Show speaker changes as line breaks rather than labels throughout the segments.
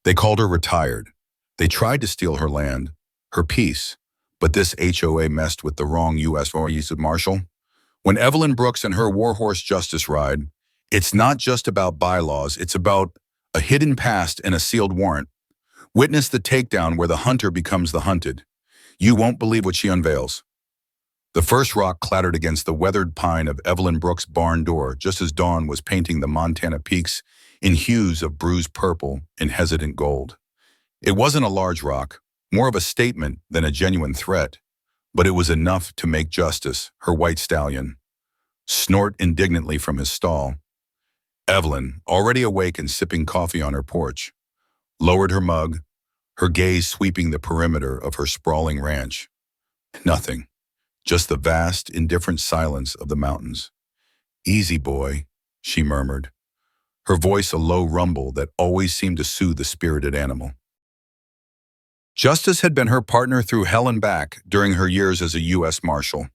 They called her retired. They tried to steal her land, her peace, but this HOA messed with the wrong U.S. Marshal. When Evelyn Brooks and her warhorse justice ride, it's not just about bylaws, it's about a hidden past and a sealed warrant. Witness the takedown where the hunter becomes the hunted. You won't believe what she unveils. The first rock clattered against the weathered pine of Evelyn Brooks' barn door just as dawn was painting the Montana peaks in hues of bruised purple and hesitant gold. It wasn't a large rock, more of a statement than a genuine threat, but it was enough to make Justice, her white stallion, snort indignantly from his stall. Evelyn, already awake and sipping coffee on her porch, lowered her mug, her gaze sweeping the perimeter of her sprawling ranch. Nothing, just the vast, indifferent silence of the mountains. "Easy, boy," she murmured, her voice a low rumble that always seemed to soothe the spirited animal. Justice had been her partner through hell and back during her years as a U.S. Marshal,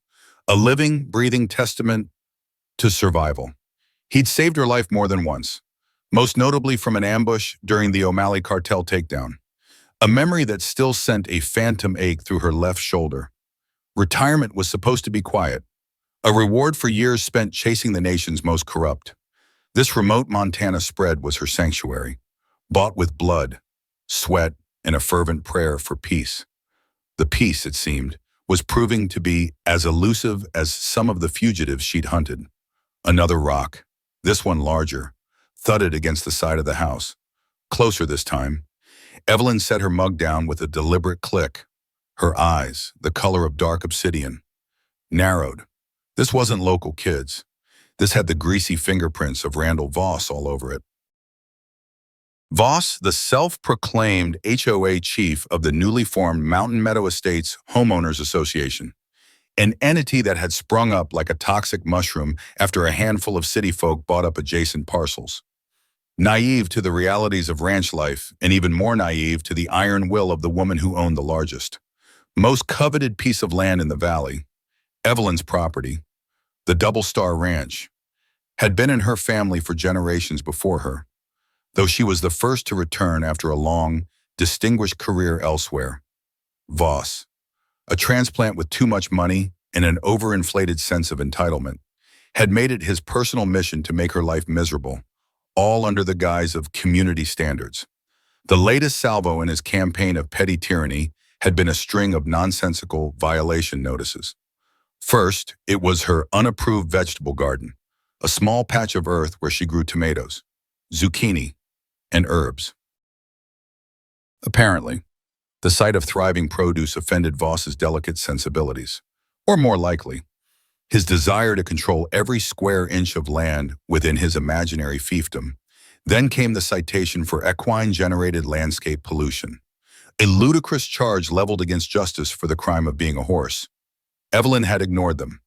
a living, breathing testament to survival. He'd saved her life more than once, most notably from an ambush during the O'Malley cartel takedown, a memory that still sent a phantom ache through her left shoulder. Retirement was supposed to be quiet, a reward for years spent chasing the nation's most corrupt. This remote Montana spread was her sanctuary, bought with blood, sweat, and a fervent prayer for peace. The peace, it seemed, was proving to be as elusive as some of the fugitives she'd hunted. Another rock, this one larger, thudded against the side of the house. Closer this time. Evelyn set her mug down with a deliberate click. Her eyes, the color of dark obsidian, narrowed. This wasn't local kids. This had the greasy fingerprints of Randall Voss all over it. Voss, the self-proclaimed HOA chief of the newly formed Mountain Meadow Estates Homeowners Association, an entity that had sprung up like a toxic mushroom after a handful of city folk bought up adjacent parcels. Naive to the realities of ranch life, and even more naive to the iron will of the woman who owned the largest, most coveted piece of land in the valley, Evelyn's property, the Double Star Ranch, had been in her family for generations before her, though she was the first to return after a long, distinguished career elsewhere. Voss, a transplant with too much money and an overinflated sense of entitlement, had made it his personal mission to make her life miserable, all under the guise of community standards. The latest salvo in his campaign of petty tyranny had been a string of nonsensical violation notices. First, it was her unapproved vegetable garden, a small patch of earth where she grew tomatoes, zucchini, and herbs. Apparently, the sight of thriving produce offended Voss's delicate sensibilities, or more likely, his desire to control every square inch of land within his imaginary fiefdom. Then came the citation for equine-generated landscape pollution, a ludicrous charge leveled against Justice for the crime of being a horse. Evelyn had ignored them,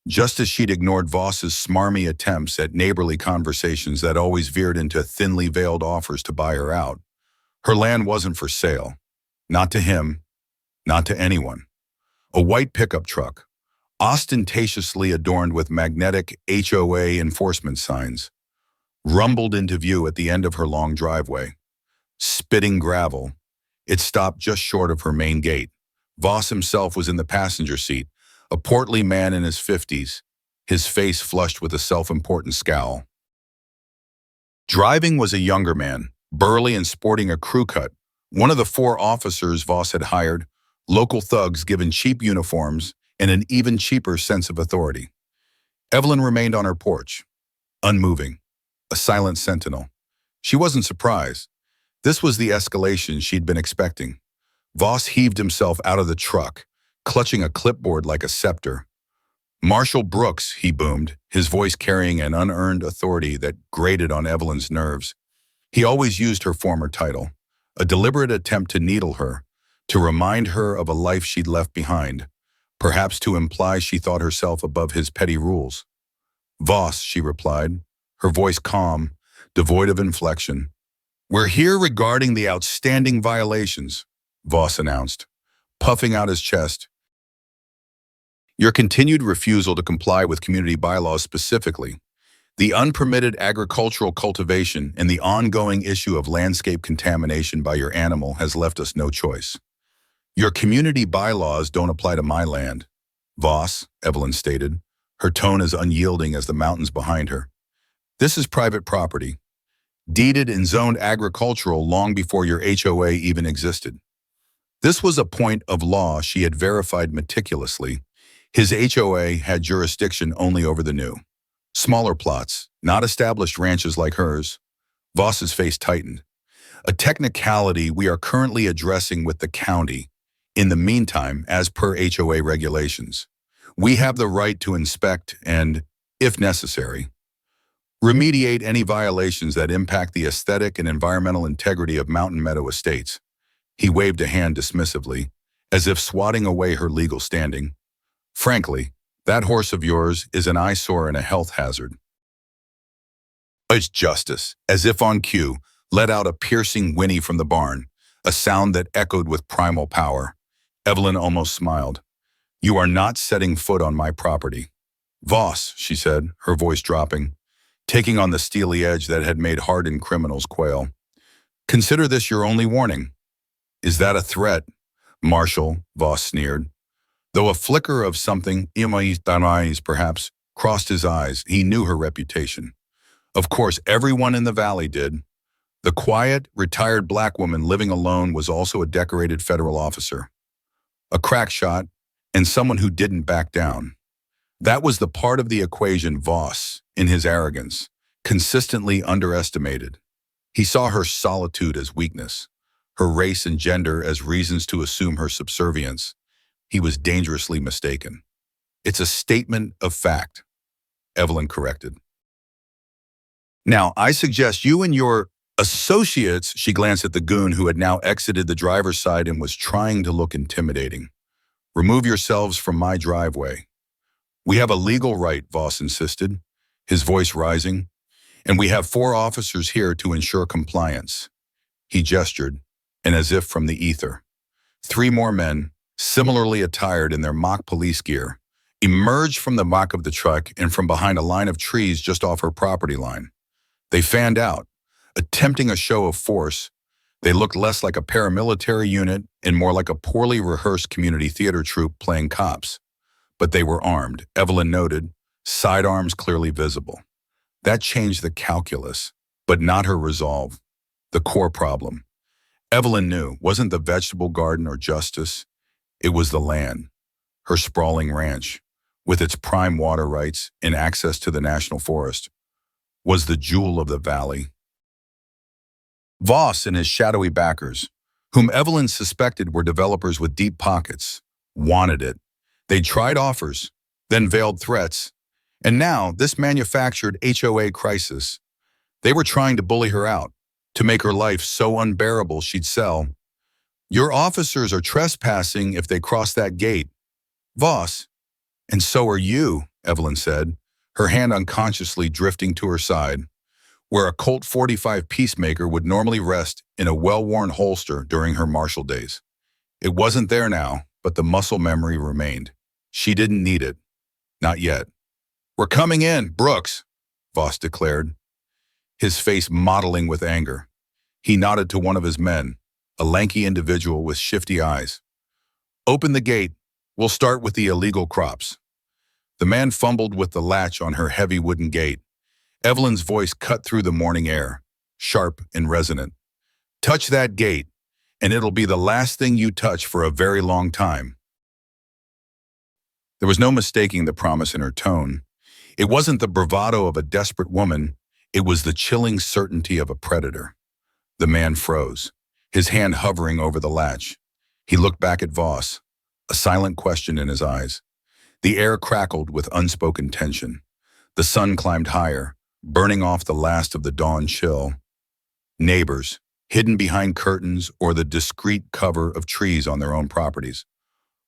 just as she'd ignored Voss's smarmy attempts at neighborly conversations that always veered into thinly veiled offers to buy her out. Her land wasn't for sale. Not to him, not to anyone. A white pickup truck, ostentatiously adorned with magnetic HOA enforcement signs, rumbled into view at the end of her long driveway. Spitting gravel, it stopped just short of her main gate. Voss himself was in the passenger seat, a portly man in his 50s, his face flushed with a self-important scowl. Driving was a younger man, burly and sporting a crew cut, one of the 4 officers Voss had hired, local thugs given cheap uniforms and an even cheaper sense of authority. Evelyn remained on her porch, unmoving, a silent sentinel. She wasn't surprised. This was the escalation she'd been expecting. Voss heaved himself out of the truck, clutching a clipboard like a scepter. "Marshal Brooks," he boomed, his voice carrying an unearned authority that grated on Evelyn's nerves. He always used her former title, a deliberate attempt to needle her, to remind her of a life she'd left behind, perhaps to imply she thought herself above his petty rules. "Voss," she replied, her voice calm, devoid of inflection. "We're here regarding the outstanding violations," Voss announced, puffing out his chest. "Your continued refusal to comply with community bylaws specifically. The unpermitted agricultural cultivation and the ongoing issue of landscape contamination by your animal has left us no choice. Your community bylaws don't apply to my land, Voss, Evelyn stated, her tone as unyielding as the mountains behind her. This is private property, deeded and zoned agricultural long before your HOA even existed. This was a point of law she had verified meticulously. His HOA had jurisdiction only over the new, smaller plots, not established ranches like hers. Voss's face tightened. A technicality we are currently addressing with the county. In the meantime, as per HOA regulations, we have the right to inspect and, if necessary, remediate any violations that impact the aesthetic and environmental integrity of Mountain Meadow Estates. He waved a hand dismissively, as if swatting away her legal standing. Frankly, that horse of yours is an eyesore and a health hazard. It's Justice, as if on cue, let out a piercing whinny from the barn, a sound that echoed with primal power. Evelyn almost smiled. You are not setting foot on my property. Voss, she said, her voice dropping, taking on the steely edge that had made hardened criminals quail. Consider this your only warning. Is that a threat? Marshal, Voss sneered. Though a flicker of something, perhaps, crossed his eyes, he knew her reputation. Of course, everyone in the valley did. The quiet, retired black woman living alone was also a decorated federal officer. A crack shot, and someone who didn't back down. That was the part of the equation Voss, in his arrogance, consistently underestimated. He saw her solitude as weakness, her race and gender as reasons to assume her subservience. He was dangerously mistaken. It's a statement of fact, Evelyn corrected. Now, I suggest you and your associates, she glanced at the goon who had now exited the driver's side and was trying to look intimidating. Remove yourselves from my driveway. We have a legal right, Voss insisted, his voice rising, and we have 4 officers here to ensure compliance. He gestured, and as if from the ether, 3 more men, similarly attired in their mock police gear, emerged from the back of the truck and from behind a line of trees just off her property line. They fanned out, attempting a show of force. They looked less like a paramilitary unit and more like a poorly rehearsed community theater troupe playing cops. But they were armed, Evelyn noted, sidearms clearly visible. That changed the calculus, but not her resolve. The core problem, Evelyn knew, wasn't the vegetable garden or justice. It was the land, her sprawling ranch, with its prime water rights and access to the national forest, was the jewel of the valley. Voss and his shadowy backers, whom Evelyn suspected were developers with deep pockets, wanted it. They'd tried offers, then veiled threats, and now this manufactured HOA crisis. They were trying to bully her out, to make her life so unbearable she'd sell. Your officers are trespassing if they cross that gate, Voss. And so are you, Evelyn said, her hand unconsciously drifting to her side, where a Colt 45 Peacemaker would normally rest in a well-worn holster during her Marshal days. It wasn't there now, but the muscle memory remained. She didn't need it. Not yet. We're coming in, Brooks, Voss declared, his face mottling with anger. He nodded to one of his men, a lanky individual with shifty eyes. Open the gate. We'll start with the illegal crops. The man fumbled with the latch on her heavy wooden gate. Evelyn's voice cut through the morning air, sharp and resonant. Touch that gate, and it'll be the last thing you touch for a very long time. There was no mistaking the promise in her tone. It wasn't the bravado of a desperate woman. It was the chilling certainty of a predator. The man froze, his hand hovering over the latch. He looked back at Voss, a silent question in his eyes. The air crackled with unspoken tension. The sun climbed higher, burning off the last of the dawn chill. Neighbors, hidden behind curtains or the discreet cover of trees on their own properties,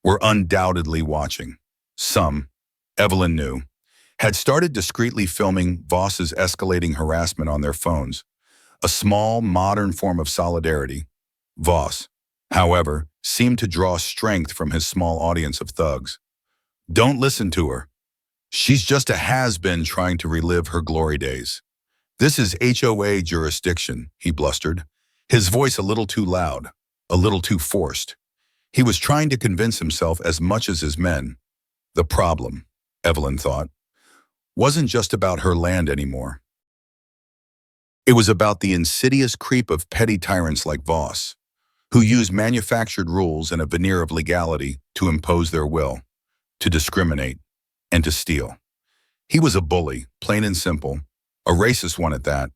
were undoubtedly watching. Some, Evelyn knew, had started discreetly filming Voss's escalating harassment on their phones, a small, modern form of solidarity. Voss, however, seemed to draw strength from his small audience of thugs. Don't listen to her. She's just a has-been trying to relive her glory days. This is HOA jurisdiction, he blustered, his voice a little too loud, a little too forced. He was trying to convince himself as much as his men. The problem, Evelyn thought, wasn't just about her land anymore. It was about the insidious creep of petty tyrants like Voss, who used manufactured rules and a veneer of legality to impose their will, to discriminate, and to steal. He was a bully, plain and simple, a racist one at that.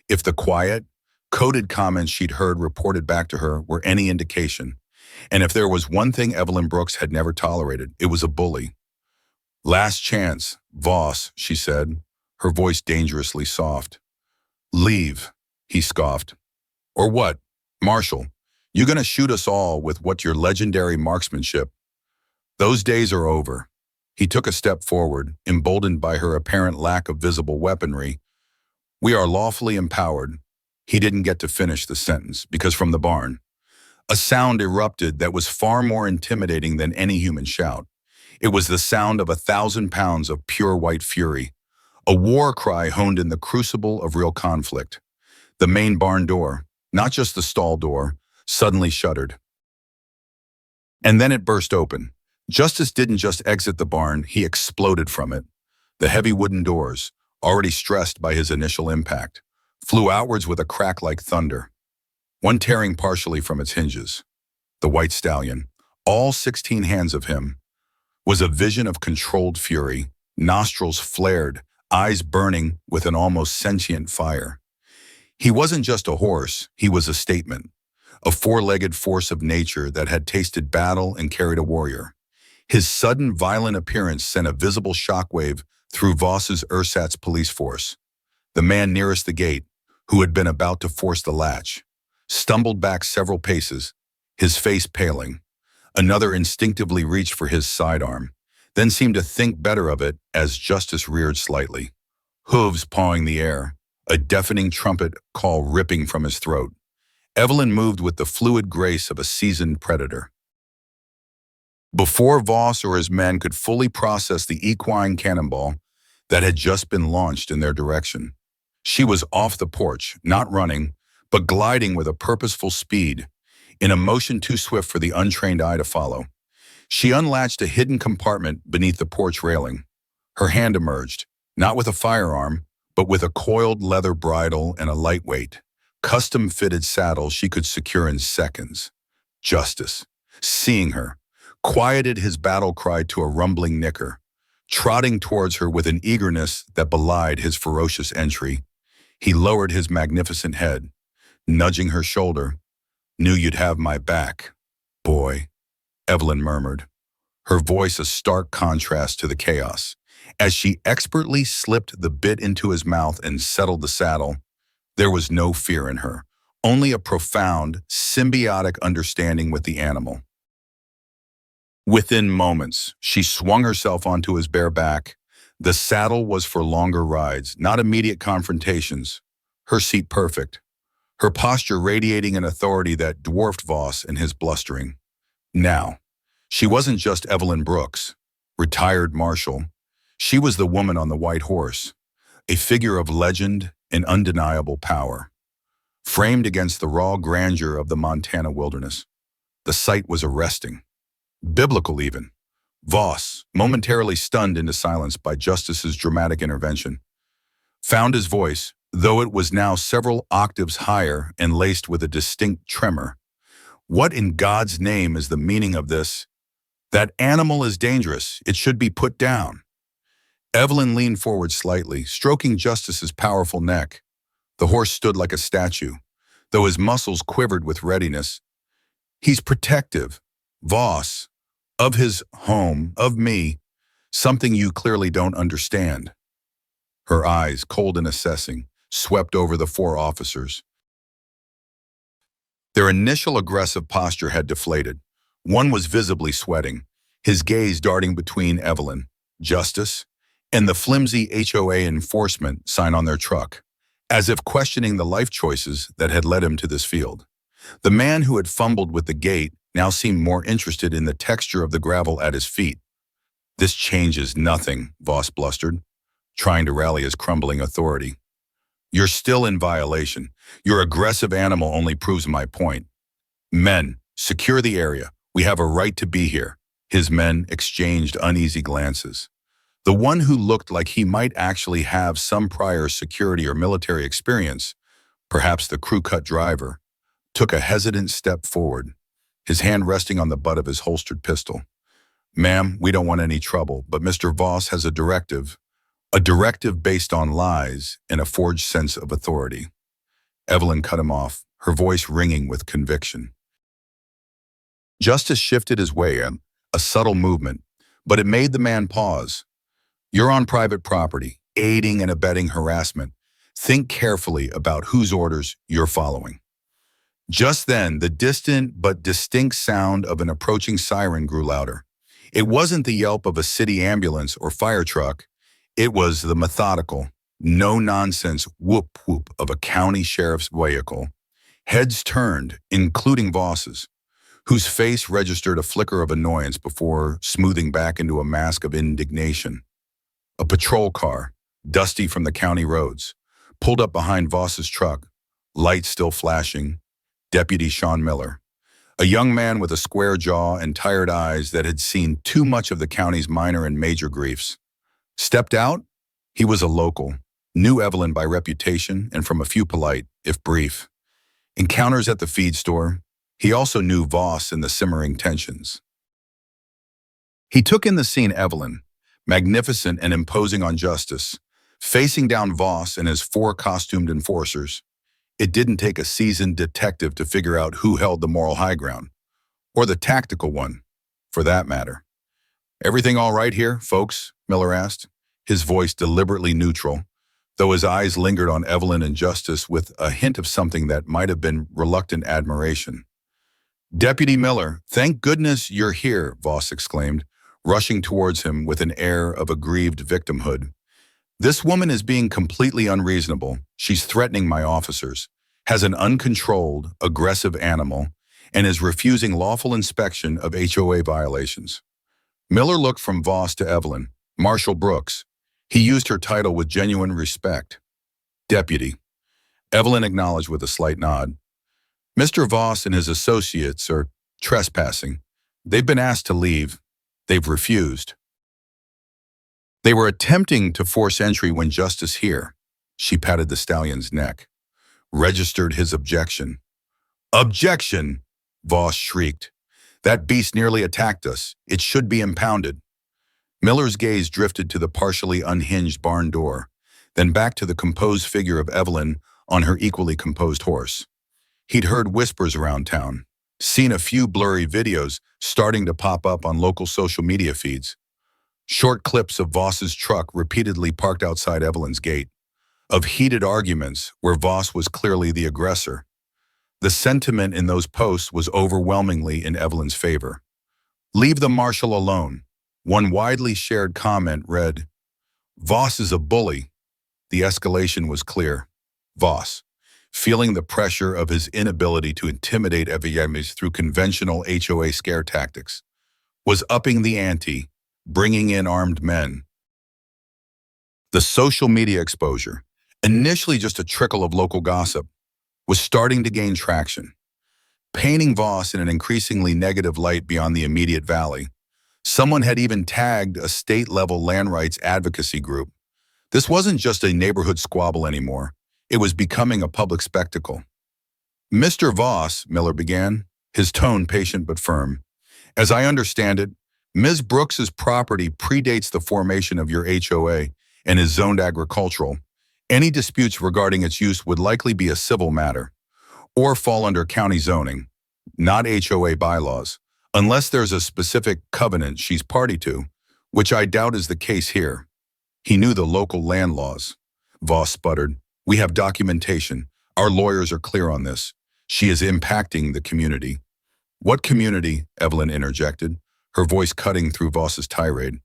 If the quiet, coded comments she'd heard reported back to her were any indication, and if there was one thing Evelyn Brooks had never tolerated, it was a bully. Last chance, Voss, she said, her voice dangerously soft. Leave, he scoffed. Or what? Marshal, you gonna shoot us all with what your legendary marksmanship? Those days are over. He took a step forward, emboldened by her apparent lack of visible weaponry. We are lawfully empowered. He didn't get to finish the sentence, because from the barn, a sound erupted that was far more intimidating than any human shout. It was the sound of 1,000 pounds of pure white fury, a war cry honed in the crucible of real conflict. The main barn door, not just the stall door, suddenly shuddered. And then it burst open. Justice didn't just exit the barn, he exploded from it. The heavy wooden doors, already stressed by his initial impact, flew outwards with a crack like thunder, one tearing partially from its hinges. The white stallion, all 16 hands of him, was a vision of controlled fury, nostrils flared, eyes burning with an almost sentient fire. He wasn't just a horse, he was a statement, a four-legged force of nature that had tasted battle and carried a warrior. His sudden violent appearance sent a visible shockwave through Voss's ersatz police force. The man nearest the gate, who had been about to force the latch, stumbled back several paces, his face paling. Another instinctively reached for his sidearm, then seemed to think better of it as Justice reared slightly, hooves pawing the air, a deafening trumpet call ripping from his throat. Evelyn moved with the fluid grace of a seasoned predator. Before Voss or his men could fully process the equine cannonball that had just been launched in their direction, she was off the porch, not running, but gliding with a purposeful speed, in a motion too swift for the untrained eye to follow. She unlatched a hidden compartment beneath the porch railing. Her hand emerged, not with a firearm, but with a coiled leather bridle and a lightweight, custom-fitted saddle she could secure in seconds. Justice, seeing her, quieted his battle cry to a rumbling nicker, trotting towards her with an eagerness that belied his ferocious entry. He lowered his magnificent head, nudging her shoulder. Knew you'd have my back, boy, Evelyn murmured, her voice a stark contrast to the chaos. As she expertly slipped the bit into his mouth and settled the saddle, there was no fear in her, only a profound, symbiotic understanding with the animal. Within moments, she swung herself onto his bare back. The saddle was for longer rides, not immediate confrontations. Her seat perfect, her posture radiating an authority that dwarfed Voss in his blustering. Now, she wasn't just Evelyn Brooks, retired Marshal. She was the woman on the white horse, a figure of legend and undeniable power, framed against the raw grandeur of the Montana wilderness. The sight was arresting, biblical even. Voss, momentarily stunned into silence by Justice's dramatic intervention, found his voice, though it was now several octaves higher and laced with a distinct tremor. What in God's name is the meaning of this? That animal is dangerous. It should be put down. Evelyn leaned forward slightly, stroking Justice's powerful neck. The horse stood like a statue, though his muscles quivered with readiness. He's protective, Voss, of his home, of me, something you clearly don't understand. Her eyes, cold and assessing, swept over the four officers. Their initial aggressive posture had deflated. One was visibly sweating, his gaze darting between Evelyn, Justice, and the flimsy HOA enforcement sign on their truck, as if questioning the life choices that had led him to this field. The man who had fumbled with the gate now seemed more interested in the texture of the gravel at his feet. This changes nothing, Voss blustered, trying to rally his crumbling authority. You're still in violation. Your aggressive animal only proves my point. Men, secure the area. We have a right to be here. His men exchanged uneasy glances. The one who looked like he might actually have some prior security or military experience, perhaps the crew-cut driver, took a hesitant step forward, his hand resting on the butt of his holstered pistol. Ma'am, we don't want any trouble, but Mr. Voss has a directive based on lies and a forged sense of authority. Evelyn cut him off, her voice ringing with conviction. Justice shifted his way in, a subtle movement, but it made the man pause. You're on private property, aiding and abetting harassment. Think carefully about whose orders you're following. Just then, the distant but distinct sound of an approaching siren grew louder. It wasn't the yelp of a city ambulance or fire truck. It was the methodical, no-nonsense whoop-whoop of a county sheriff's vehicle. Heads turned, including Voss's, whose face registered a flicker of annoyance before smoothing back into a mask of indignation. A patrol car, dusty from the county roads, pulled up behind Voss's truck, lights still flashing. Deputy Sean Miller, a young man with a square jaw and tired eyes that had seen too much of the county's minor and major griefs, stepped out. He was a local, knew Evelyn by reputation and from a few polite, if brief, encounters at the feed store. He also knew Voss and the simmering tensions. He took in the scene Evelyn, magnificent and imposing on justice, facing down Voss and his 4 costumed enforcers. It didn't take a seasoned detective to figure out who held the moral high ground, or the tactical one, for that matter. Everything all right here, folks? Miller asked, his voice deliberately neutral, though his eyes lingered on Evelyn and Justice with a hint of something that might have been reluctant admiration. Deputy Miller, thank goodness you're here, Voss exclaimed, rushing towards him with an air of aggrieved victimhood. This woman is being completely unreasonable. She's threatening my officers, has an uncontrolled, aggressive animal, and is refusing lawful inspection of HOA violations. Miller looked from Voss to Evelyn, Marshal Brooks. He used her title with genuine respect. Deputy. Evelyn acknowledged with a slight nod. Mr. Voss and his associates are trespassing. They've been asked to leave. They've refused. They were attempting to force entry when Justice here, she patted the stallion's neck, registered his objection. Objection! Voss shrieked. That beast nearly attacked us. It should be impounded. Miller's gaze drifted to the partially unhinged barn door, then back to the composed figure of Evelyn on her equally composed horse. He'd heard whispers around town, seen a few blurry videos starting to pop up on local social media feeds. Short clips of Voss's truck repeatedly parked outside Evelyn's gate, of heated arguments where Voss was clearly the aggressor. The sentiment in those posts was overwhelmingly in Evelyn's favor. Leave the Marshal alone. One widely shared comment read, Voss is a bully. The escalation was clear. Voss, feeling the pressure of his inability to intimidate Evelyn through conventional HOA scare tactics, was upping the ante, bringing in armed men. The social media exposure, initially just a trickle of local gossip, was starting to gain traction, painting Voss in an increasingly negative light beyond the immediate valley. Someone had even tagged a state-level land rights advocacy group. This wasn't just a neighborhood squabble anymore. It was becoming a public spectacle. Mr. Voss, Miller began, his tone patient but firm. As I understand it, Ms. Brooks's property predates the formation of your HOA and is zoned agricultural. Any disputes regarding its use would likely be a civil matter or fall under county zoning, not HOA bylaws, unless there's a specific covenant she's party to, which I doubt is the case here. He knew the local land laws. Voss sputtered. We have documentation. Our lawyers are clear on this. She is impacting the community. What community? Evelyn interjected, her voice cutting through Voss's tirade.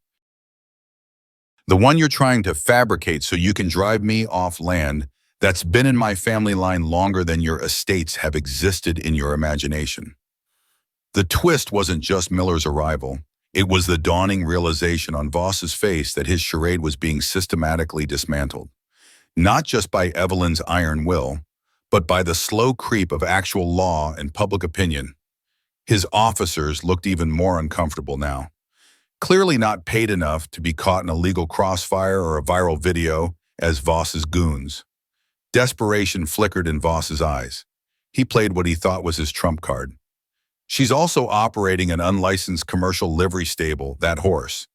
The one you're trying to fabricate so you can drive me off land that's been in my family line longer than your estates have existed in your imagination. The twist wasn't just Miller's arrival. It was the dawning realization on Voss's face that his charade was being systematically dismantled, not just by Evelyn's iron will, but by the slow creep of actual law and public opinion. His officers looked even more uncomfortable now, clearly not paid enough to be caught in a legal crossfire or a viral video as Voss's goons. Desperation flickered in Voss's eyes. He played what he thought was his trump card. She's also operating an unlicensed commercial livery stable, that horse.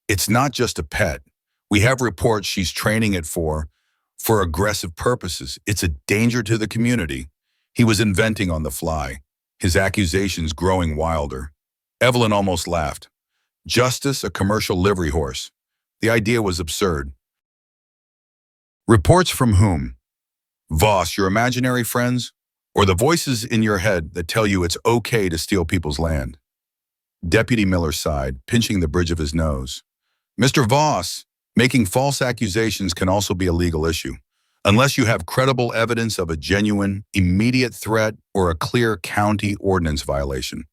It's not just a pet. We have reports she's training it for aggressive purposes. It's a danger to the community. He was inventing on the fly, his accusations growing wilder. Evelyn almost laughed. Justice, a commercial livery horse. The idea was absurd. Reports from whom? Voss, your imaginary friends? Or the voices in your head that tell you it's okay to steal people's land? Deputy Miller sighed, pinching the bridge of his nose. Mr. Voss, making false accusations can also be a legal issue, unless you have credible evidence of a genuine, immediate threat or a clear county ordinance violation.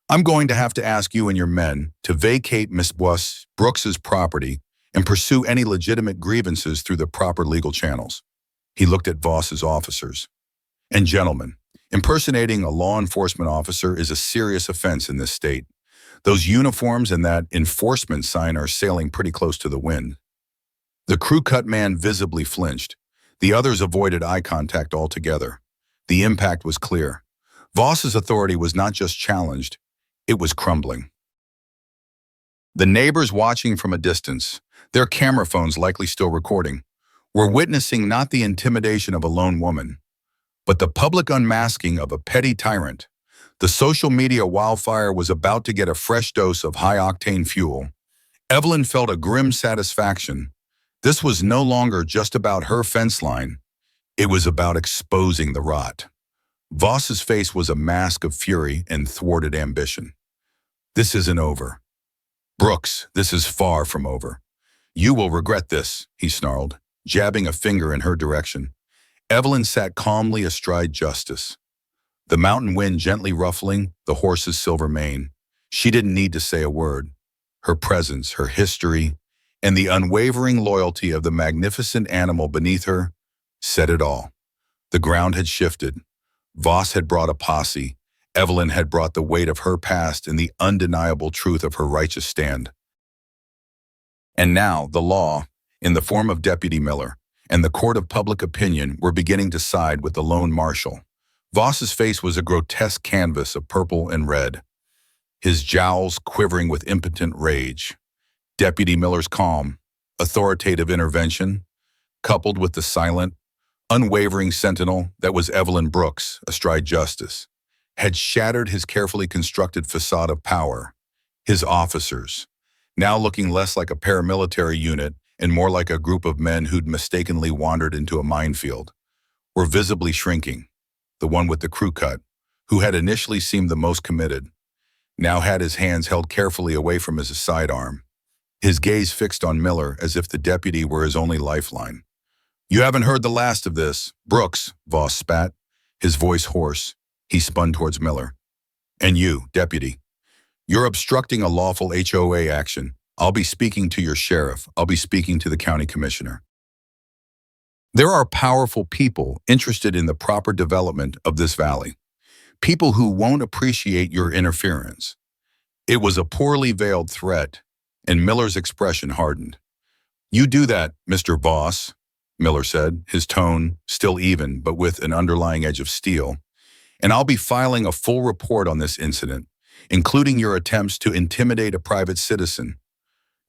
I'm going to have to ask you and your men to vacate Miss Brooks's property and pursue any legitimate grievances through the proper legal channels. He looked at Voss's officers. And gentlemen, impersonating a law enforcement officer is a serious offense in this state. Those uniforms and that enforcement sign are sailing pretty close to the wind. The crew-cut man visibly flinched. The others avoided eye contact altogether. The impact was clear. Voss's authority was not just challenged, it was crumbling. The neighbors watching from a distance, their camera phones likely still recording, were witnessing not the intimidation of a lone woman, but the public unmasking of a petty tyrant. The social media wildfire was about to get a fresh dose of high-octane fuel. Evelyn felt a grim satisfaction. This was no longer just about her fence line. It was about exposing the rot. Voss's face was a mask of fury and thwarted ambition. This isn't over. Brooks, this is far from over. You will regret this, he snarled, jabbing a finger in her direction. Evelyn sat calmly astride Justice, the mountain wind gently ruffling the horse's silver mane. She didn't need to say a word. Her presence, her history, and the unwavering loyalty of the magnificent animal beneath her said it all. The ground had shifted. Voss had brought a posse. Evelyn had brought the weight of her past and the undeniable truth of her righteous stand. And now the law, in the form of Deputy Miller, and the court of public opinion were beginning to side with the lone marshal. Voss's face was a grotesque canvas of purple and red, his jowls quivering with impotent rage. Deputy Miller's calm, authoritative intervention, coupled with the silent, unwavering sentinel that was Evelyn Brooks astride Justice, had shattered his carefully constructed facade of power. His officers, now looking less like a paramilitary unit and more like a group of men who'd mistakenly wandered into a minefield, were visibly shrinking. The one with the crew cut, who had initially seemed the most committed, now had his hands held carefully away from his sidearm, his gaze fixed on Miller as if the deputy were his only lifeline. You haven't heard the last of this, Brooks, Voss spat, his voice hoarse. He spun towards Miller. And you, deputy, you're obstructing a lawful HOA action. I'll be speaking to your sheriff. I'll be speaking to the county commissioner. There are powerful people interested in the proper development of this valley. People who won't appreciate your interference. It was a poorly veiled threat, and Miller's expression hardened. You do that, Mr. Voss, Miller said, his tone still even but with an underlying edge of steel. And I'll be filing a full report on this incident, including your attempts to intimidate a private citizen,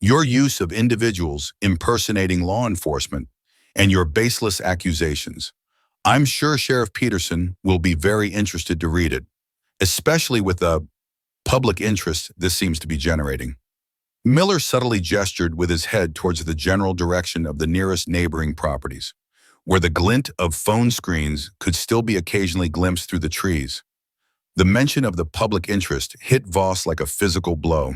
your use of individuals impersonating law enforcement, and your baseless accusations. I'm sure Sheriff Peterson will be very interested to read it, especially with the public interest this seems to be generating. Miller subtly gestured with his head towards the general direction of the nearest neighboring properties, where the glint of phone screens could still be occasionally glimpsed through the trees. The mention of the public interest hit Voss like a physical blow.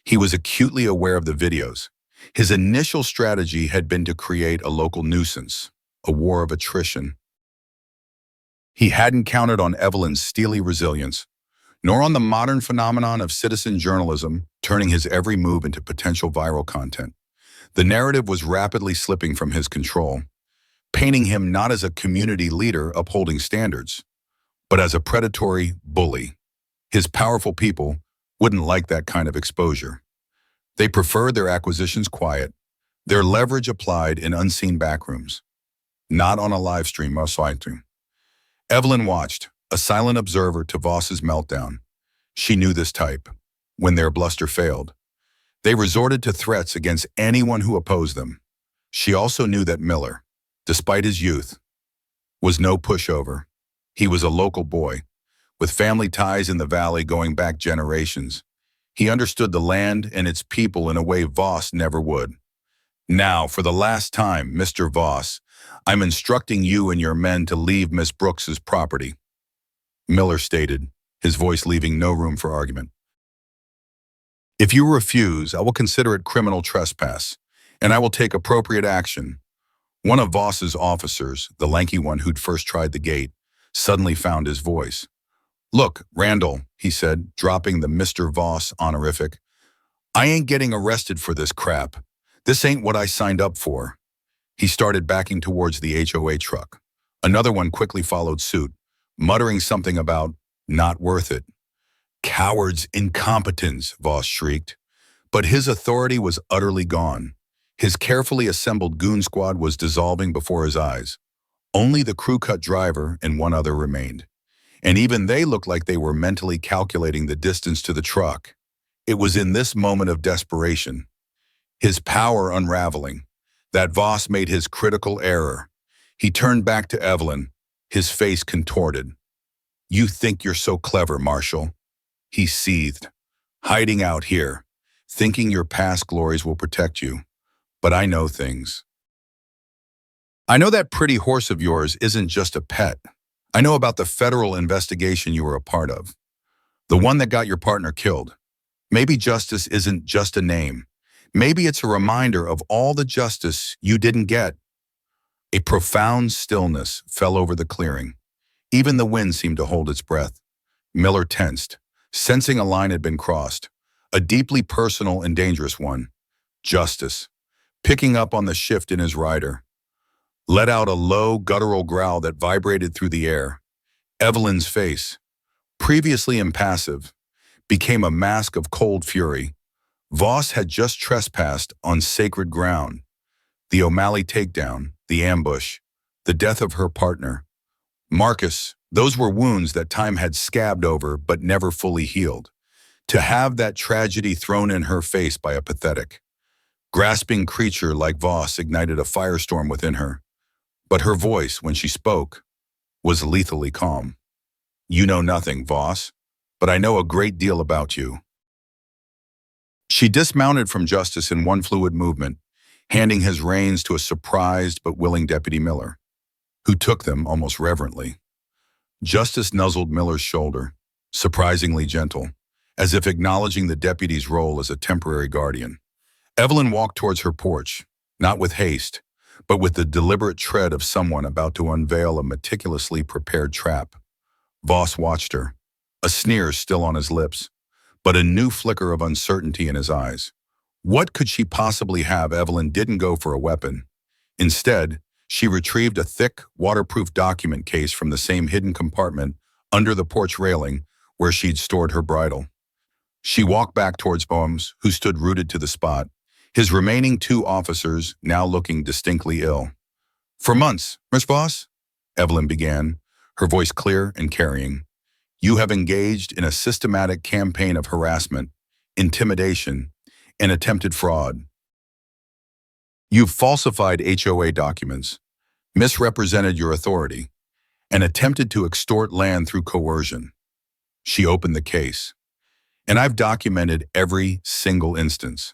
He was acutely aware of the videos. His initial strategy had been to create a local nuisance, a war of attrition. He hadn't counted on Evelyn's steely resilience, nor on the modern phenomenon of citizen journalism turning his every move into potential viral content. The narrative was rapidly slipping from his control, painting him not as a community leader upholding standards, but as a predatory bully. His powerful people wouldn't like that kind of exposure. They preferred their acquisitions quiet, their leverage applied in unseen backrooms, not on a live stream most likely. Evelyn watched, a silent observer to Voss's meltdown. She knew this type. When their bluster failed, they resorted to threats against anyone who opposed them. She also knew that Miller, despite his youth, was no pushover. He was a local boy, with family ties in the valley going back generations. He understood the land and its people in a way Voss never would. Now, for the last time, Mr. Voss, I'm instructing you and your men to leave Miss Brooks's property, Miller stated, his voice leaving no room for argument. If you refuse, I will consider it criminal trespass, and I will take appropriate action. One of Voss's officers, the lanky one who'd first tried the gate, suddenly found his voice. Look, Randall, he said, dropping the Mr. Voss honorific, I ain't getting arrested for this crap. This ain't what I signed up for. He started backing towards the HOA truck. Another one quickly followed suit, muttering something about not worth it. Cowards, incompetents, Voss shrieked. But his authority was utterly gone. His carefully assembled goon squad was dissolving before his eyes. Only the crew-cut driver and one other remained. And even they looked like they were mentally calculating the distance to the truck. It was in this moment of desperation, his power unraveling, that Voss made his critical error. He turned back to Evelyn, his face contorted. You think you're so clever, Marshal, he seethed, hiding out here, thinking your past glories will protect you. But I know things. I know that pretty horse of yours isn't just a pet. I know about the federal investigation you were a part of, the one that got your partner killed. Maybe justice isn't just a name. Maybe it's a reminder of all the justice you didn't get. A profound stillness fell over the clearing. Even the wind seemed to hold its breath. Miller tensed, sensing a line had been crossed, a deeply personal and dangerous one. Justice, picking up on the shift in his rider, let out a low, guttural growl that vibrated through the air. Evelyn's face, previously impassive, became a mask of cold fury. Voss had just trespassed on sacred ground. The O'Malley takedown, the ambush, the death of her partner. Marcus, those were wounds that time had scabbed over but never fully healed. To have that tragedy thrown in her face by a pathetic, grasping creature like Voss ignited a firestorm within her. But her voice, when she spoke, was lethally calm. You know nothing, Voss, but I know a great deal about you. She dismounted from Justice in one fluid movement, handing his reins to a surprised but willing Deputy Miller, who took them almost reverently. Justice nuzzled Miller's shoulder, surprisingly gentle, as if acknowledging the deputy's role as a temporary guardian. Evelyn walked towards her porch, not with haste, but with the deliberate tread of someone about to unveil a meticulously prepared trap. Voss watched her, a sneer still on his lips, but a new flicker of uncertainty in his eyes. What could she possibly have? Evelyn didn't go for a weapon. Instead, she retrieved a thick, waterproof document case from the same hidden compartment under the porch railing where she'd stored her bridle. She walked back towards Boems, who stood rooted to the spot, his remaining two officers now looking distinctly ill. For months, Miss Voss, Evelyn began, her voice clear and carrying, you have engaged in a systematic campaign of harassment, intimidation, and attempted fraud. You've falsified HOA documents, misrepresented your authority, and attempted to extort land through coercion. She opened the case. And I've documented every single instance.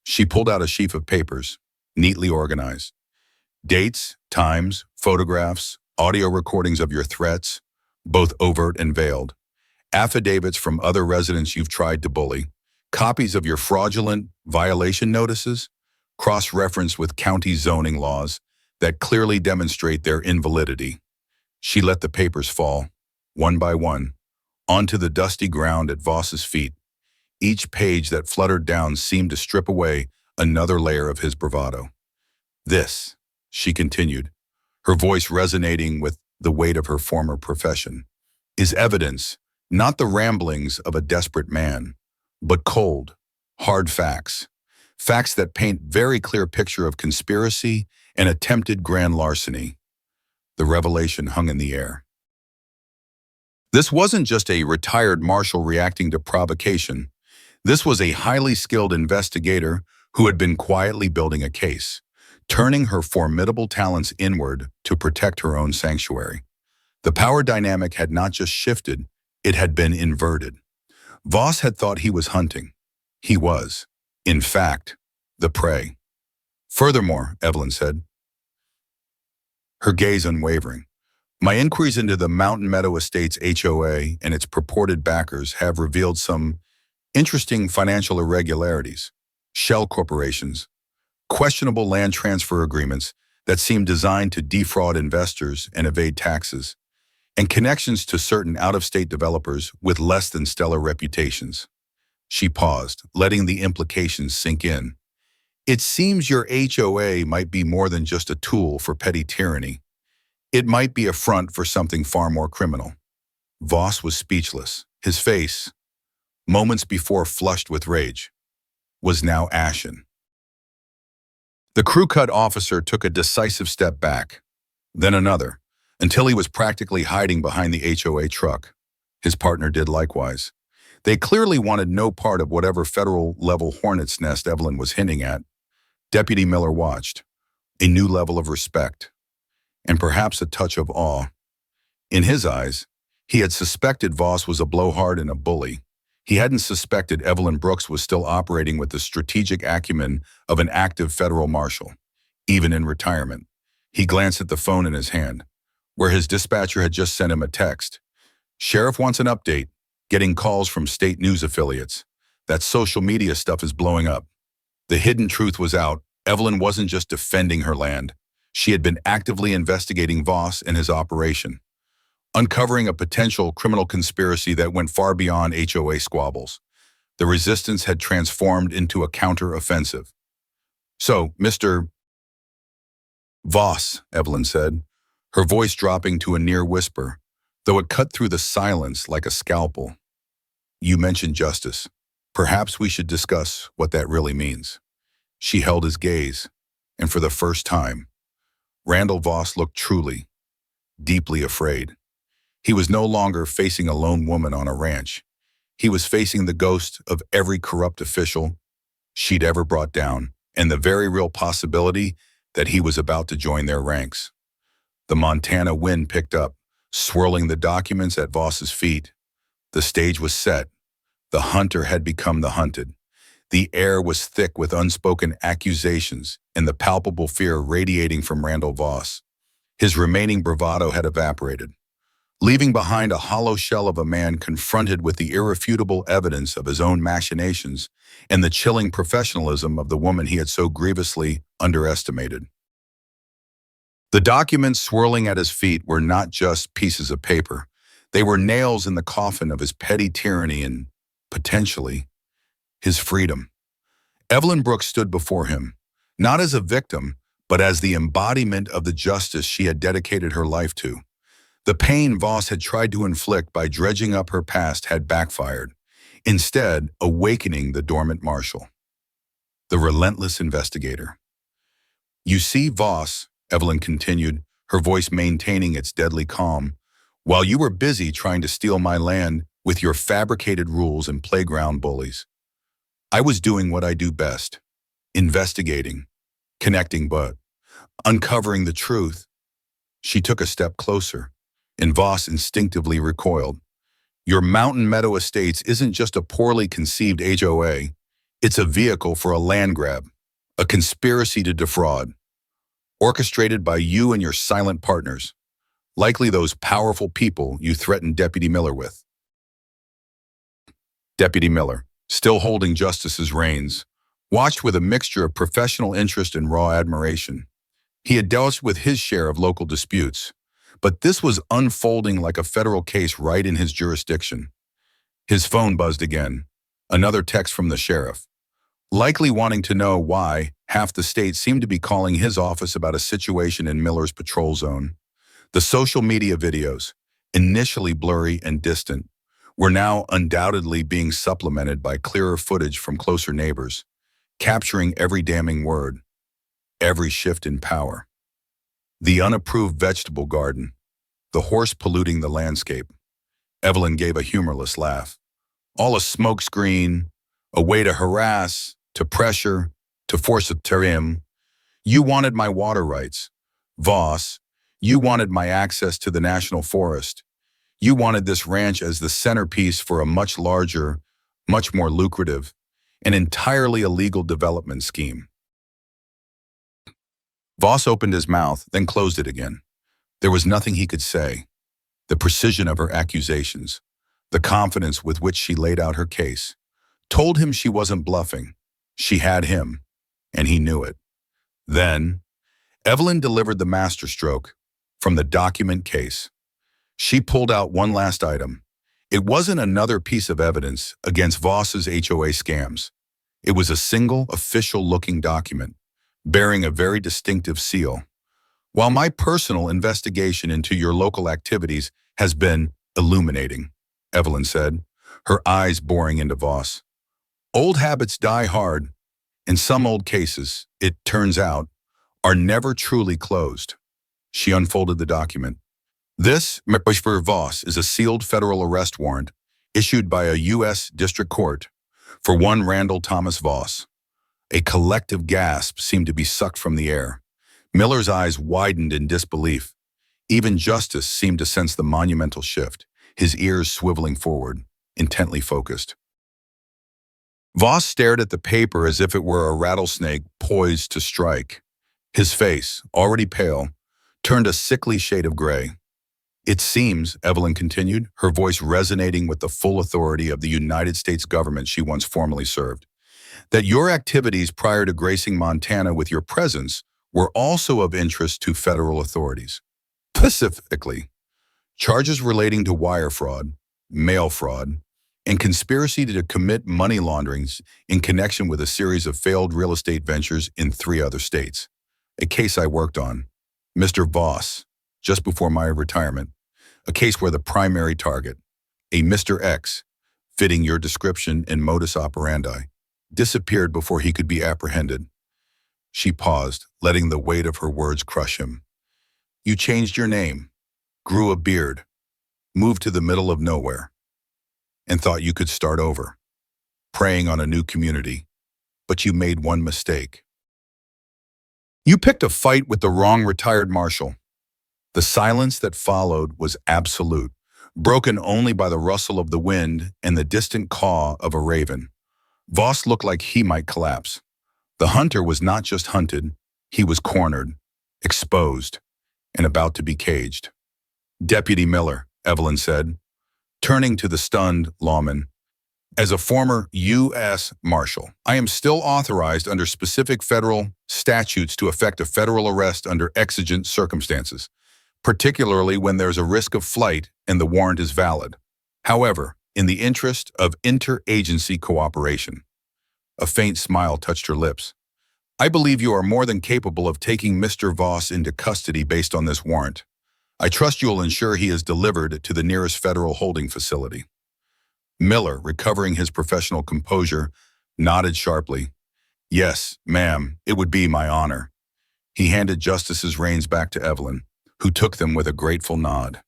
She pulled out a sheaf of papers, neatly organized. Dates, times, photographs, audio recordings of your threats, both overt and veiled, affidavits from other residents you've tried to bully, copies of your fraudulent violation notices, cross-referenced with county zoning laws that clearly demonstrate their invalidity. She let the papers fall, one by one, onto the dusty ground at Voss's feet. Each page that fluttered down seemed to strip away another layer of his bravado. "This," she continued, her voice resonating with the weight of her former profession, "is evidence, not the ramblings of a desperate man, but cold, hard facts. Facts that paint very clear picture of conspiracy and attempted grand larceny." The revelation hung in the air. This wasn't just a retired marshal reacting to provocation. This was a highly skilled investigator who had been quietly building a case, turning her formidable talents inward to protect her own sanctuary. The power dynamic had not just shifted, it had been inverted. Voss had thought he was hunting. He was, in fact, the prey. "Furthermore," Evelyn said, her gaze unwavering, "my inquiries into the Mountain Meadow Estates HOA and its purported backers have revealed some interesting financial irregularities, shell corporations, questionable land transfer agreements that seem designed to defraud investors and evade taxes, and connections to certain out-of-state developers with less than stellar reputations." She paused, letting the implications sink in. "It seems your HOA might be more than just a tool for petty tyranny. It might be a front for something far more criminal." Voss was speechless. His face, moments before flushed with rage, was now ashen. The crew-cut officer took a decisive step back, then another, until he was practically hiding behind the HOA truck. His partner did likewise. They clearly wanted no part of whatever federal-level hornet's nest Evelyn was hinting at. Deputy Miller watched, a new level of respect, and perhaps a touch of awe. In his eyes, he had suspected Voss was a blowhard and a bully. He hadn't suspected Evelyn Brooks was still operating with the strategic acumen of an active federal marshal, even in retirement. He glanced at the phone in his hand, where his dispatcher had just sent him a text. "Sheriff wants an update, getting calls from state news affiliates. That social media stuff is blowing up." The hidden truth was out. Evelyn wasn't just defending her land. She had been actively investigating Voss and his operation, uncovering a potential criminal conspiracy that went far beyond HOA squabbles. The resistance had transformed into a counter-offensive. "So, Mr. Voss," Evelyn said, her voice dropping to a near whisper, though it cut through the silence like a scalpel. "You mentioned justice. Perhaps we should discuss what that really means." She held his gaze, and for the first time, Randall Voss looked truly, deeply afraid. He was no longer facing a lone woman on a ranch. He was facing the ghost of every corrupt official she'd ever brought down, and the very real possibility that he was about to join their ranks. The Montana wind picked up, swirling the documents at Voss's feet. The stage was set. The hunter had become the hunted. The air was thick with unspoken accusations and the palpable fear radiating from Randall Voss. His remaining bravado had evaporated, leaving behind a hollow shell of a man confronted with the irrefutable evidence of his own machinations and the chilling professionalism of the woman he had so grievously underestimated. The documents swirling at his feet were not just pieces of paper. They were nails in the coffin of his petty tyranny and, potentially, his freedom. Evelyn Brooks stood before him, not as a victim, but as the embodiment of the justice she had dedicated her life to. The pain Voss had tried to inflict by dredging up her past had backfired, instead awakening the dormant Marshal, the relentless investigator. "You see, Voss," Evelyn continued, her voice maintaining its deadly calm, "while you were busy trying to steal my land with your fabricated rules and playground bullies, I was doing what I do best, investigating, connecting, but uncovering the truth." She took a step closer, and Voss instinctively recoiled. "Your Mountain Meadow Estates isn't just a poorly conceived HOA. It's a vehicle for a land grab, a conspiracy to defraud, orchestrated by you and your silent partners, likely those powerful people you threatened Deputy Miller with." Deputy Miller, still holding Justice's reins, watched with a mixture of professional interest and raw admiration. He had dealt with his share of local disputes, but this was unfolding like a federal case right in his jurisdiction. His phone buzzed again, Another text from the sheriff, likely wanting to know why half the state seemed to be calling his office about a situation in Miller's patrol zone. The social media videos, initially blurry and distant, were now undoubtedly being supplemented by clearer footage from closer neighbors, capturing every damning word, every shift in power. The unapproved vegetable garden, the horse polluting the landscape. Evelyn gave a humorless laugh. All a smokescreen, a way to harass, to pressure, to force a terim. You wanted my water rights. Voss, you wanted my access to the national forest. You wanted this ranch as the centerpiece for a much larger, much more lucrative, and entirely illegal development scheme. Voss opened his mouth, then closed it again. There was nothing he could say. The precision of her accusations, the confidence with which she laid out her case, told him she wasn't bluffing. She had him, and he knew it. Then, Evelyn delivered the masterstroke from the document case. She pulled out one last item. It wasn't another piece of evidence against Voss's HOA scams. It was a single, official-looking document, bearing a very distinctive seal. While my personal investigation into your local activities has been illuminating, Evelyn said, her eyes boring into Voss. Old habits die hard. In some old cases, it turns out, are never truly closed. She unfolded the document. This, for Voss, is a sealed federal arrest warrant issued by a U.S. District Court for one Randall Thomas Voss. A collective gasp seemed to be sucked from the air. Miller's eyes widened in disbelief. Even Justice seemed to sense the monumental shift, his ears swiveling forward, intently focused. Voss stared at the paper as if it were a rattlesnake poised to strike. His face, already pale, turned a sickly shade of gray. It seems, Evelyn continued, her voice resonating with the full authority of the United States government she once formally served, that your activities prior to gracing Montana with your presence were also of interest to federal authorities. Specifically, charges relating to wire fraud, mail fraud, and conspiracy to commit money launderings in connection with a series of failed real estate ventures in 3 other states. A case I worked on, Mr. Voss, just before my retirement, a case where the primary target, a Mr. X, fitting your description and modus operandi, disappeared before he could be apprehended. She paused, letting the weight of her words crush him. You changed your name, grew a beard, moved to the middle of nowhere, and thought you could start over, preying on a new community. But you made one mistake. You picked a fight with the wrong retired marshal. The silence that followed was absolute, broken only by the rustle of the wind and the distant caw of a raven. Voss looked like he might collapse. The hunter was not just hunted, he was cornered, exposed, and about to be caged. Deputy Miller, Evelyn said, turning to the stunned lawman. As a former U.S. Marshal, I am still authorized under specific federal statutes to effect a federal arrest under exigent circumstances, particularly when there's a risk of flight and the warrant is valid. However, in the interest of interagency cooperation. A faint smile touched her lips. I believe you are more than capable of taking Mr. Voss into custody based on this warrant. I trust you will ensure he is delivered to the nearest federal holding facility. Miller, recovering his professional composure, nodded sharply. Yes, ma'am, it would be my honor. He handed Justice's reins back to Evelyn, who took them with a grateful nod.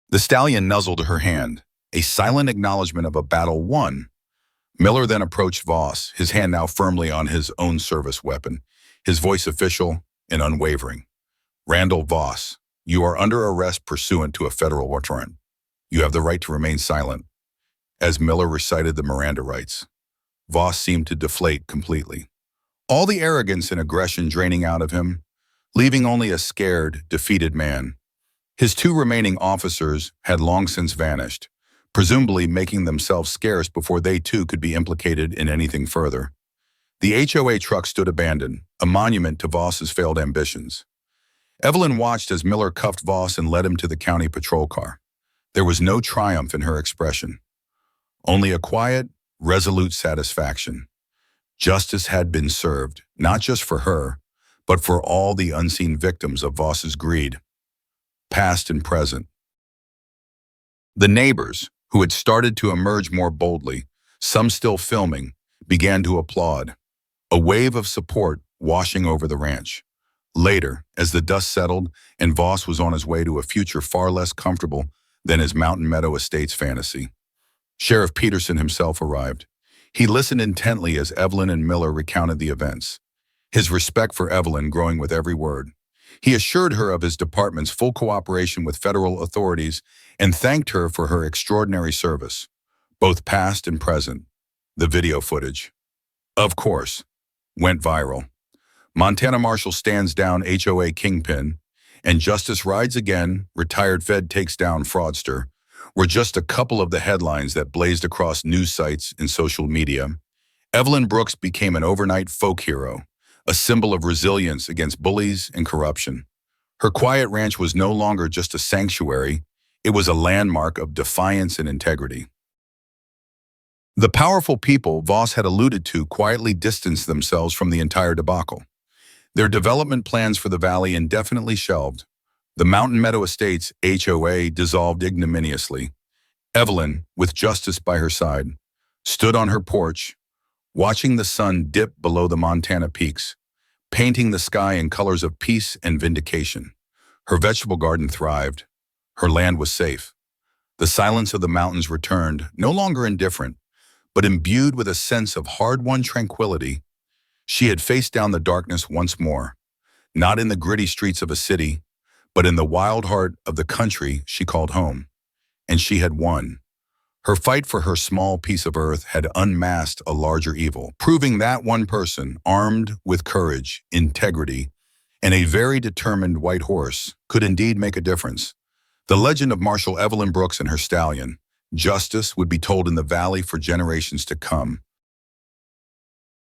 The stallion nuzzled her hand, a silent acknowledgement of a battle won. Miller then approached Voss, his hand now firmly on his own service weapon, his voice official and unwavering. Randall Voss, you are under arrest pursuant to a federal warrant. You have the right to remain silent. As Miller recited the Miranda rights, Voss seemed to deflate completely. All the arrogance and aggression draining out of him, leaving only a scared, defeated man. His 2 remaining officers had long since vanished, presumably making themselves scarce before they too could be implicated in anything further. The HOA truck stood abandoned, a monument to Voss's failed ambitions. Evelyn watched as Miller cuffed Voss and led him to the county patrol car. There was no triumph in her expression, only a quiet, resolute satisfaction. Justice had been served, not just for her, but for all the unseen victims of Voss's greed, past and present. The neighbors, who had started to emerge more boldly, some still filming, began to applaud, a wave of support washing over the ranch. Later, as the dust settled and Voss was on his way to a future far less comfortable than his Mountain Meadow Estates fantasy, Sheriff Peterson himself arrived. He listened intently as Evelyn and Miller recounted the events, his respect for Evelyn growing with every word. He assured her of his department's full cooperation with federal authorities and thanked her for her extraordinary service, both past and present. The video footage, of course, went viral. Montana Marshal stands down HOA kingpin, and Justice rides again, retired Fed takes down fraudster, were just a couple of the headlines that blazed across news sites and social media. Evelyn Brooks became an overnight folk hero, a symbol of resilience against bullies and corruption. Her quiet ranch was no longer just a sanctuary, it was a landmark of defiance and integrity. The powerful people Voss had alluded to quietly distanced themselves from the entire debacle. Their development plans for the valley indefinitely shelved. The Mountain Meadow Estates HOA dissolved ignominiously. Evelyn, with justice by her side, stood on her porch, watching the sun dip below the Montana peaks, painting the sky in colors of peace and vindication. Her vegetable garden thrived. Her land was safe. The silence of the mountains returned, no longer indifferent, but imbued with a sense of hard-won tranquility. She had faced down the darkness once more, not in the gritty streets of a city, but in the wild heart of the country she called home. And she had won. Her fight for her small piece of earth had unmasked a larger evil, proving that one person, armed with courage, integrity, and a very determined white horse, could indeed make a difference. The legend of Marshal Evelyn Brooks and her stallion, Justice, would be told in the valley for generations to come.